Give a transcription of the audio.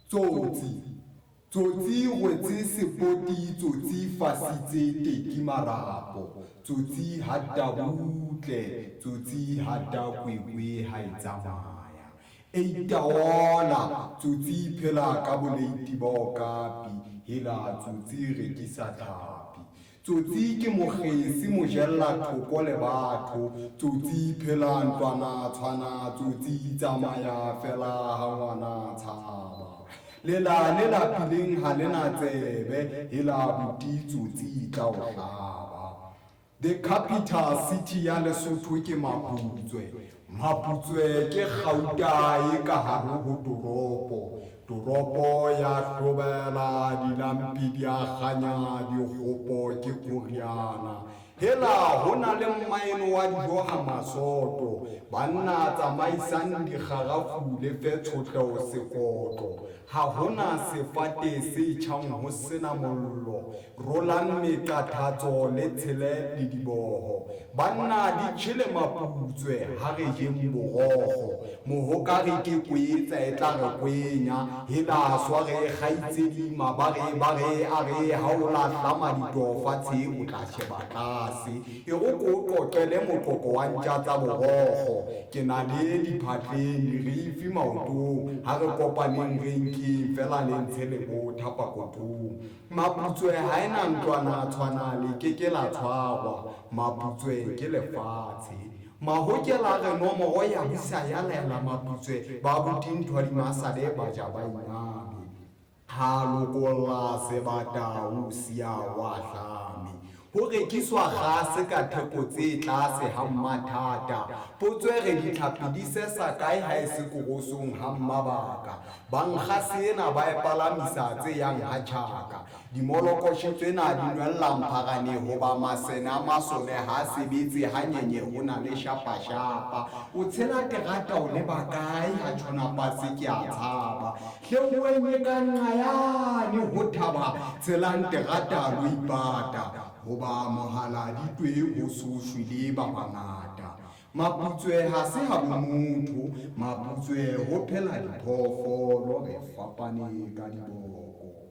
Tsotsi wetse sepoti, tsotsi fasitse teki marapo, tsotsi hata butle, tsotsi hata kwekwe ha e tsamaya. Eitaola, tsotsi phela ka boleiti ba okapi, hela tsotsi rekisa tlhapi. Tsotsi ke mokgesi mojella thoko le batho, tsotsi phela ntlwana tshwana, tsotsi tsamaya fela ha ngwana tshaba. Lela lapileng ha lena tsebe, hela buti tsotsi tla o hlaba. The capital city ya Lesotho ke Maputswe. Maputswe ke Gauta e ka hare ho toropo. Toropo ya hlobela dilampi di a kganya dikgopo ke Koreana. Hela hona le mmaeno wa dijo ha masoto. Banna tsamaisang dikgarafu le fe tshotleho sekoto. Ha hona sefate se tjhang ho sena mollo. Rolang meqathatso le tshele le diboho. Banna di tjhele Maputswe ha re jeng borogo. Mohokare ke kwetsa e tla re kwenya. Hela sware kgaitsedi mabare a re ha o lahla maditofa tse o tla sheba tlase. E go ko qoqele moqoqo wa ntja tsa borogo. Ke na le diphatleng dirifi maotong ha re kopaneng renkeng fela le ntshe le bo thapakotong. Maputswe ha ena ntlwana tshwana le keke la tshwarwa. Maputswe ke lefatshe. Mahokela re nomoro ya bisa ya laela Maputswe ba buting ntho di masale ba ja ba ingabe. Ha lokolla sebata o sia wa hlame. Ho rekiswa gase ka theko tse tlase ha mathata. Potswe re ditlhapi di sesa kae ha e se korosong ha mabaka. Bankga sena ba e palamisa tse yang ha tjhaka. Dimolokoshe tsena di nwella mpharane hoba masena masole ha sebetse hanyenye ho na le shapa. O tshela terata o leba kae ha tjhona pase ke a tshaba. Hleuwe ka nqa yane ho thaba tshelang terata lo ipata. Hoba mohala ditwe ho soshwe le ba bangata. Maputswe ha se ha motho, Maputswe ho phela diphoofolo re fapane ka diboko.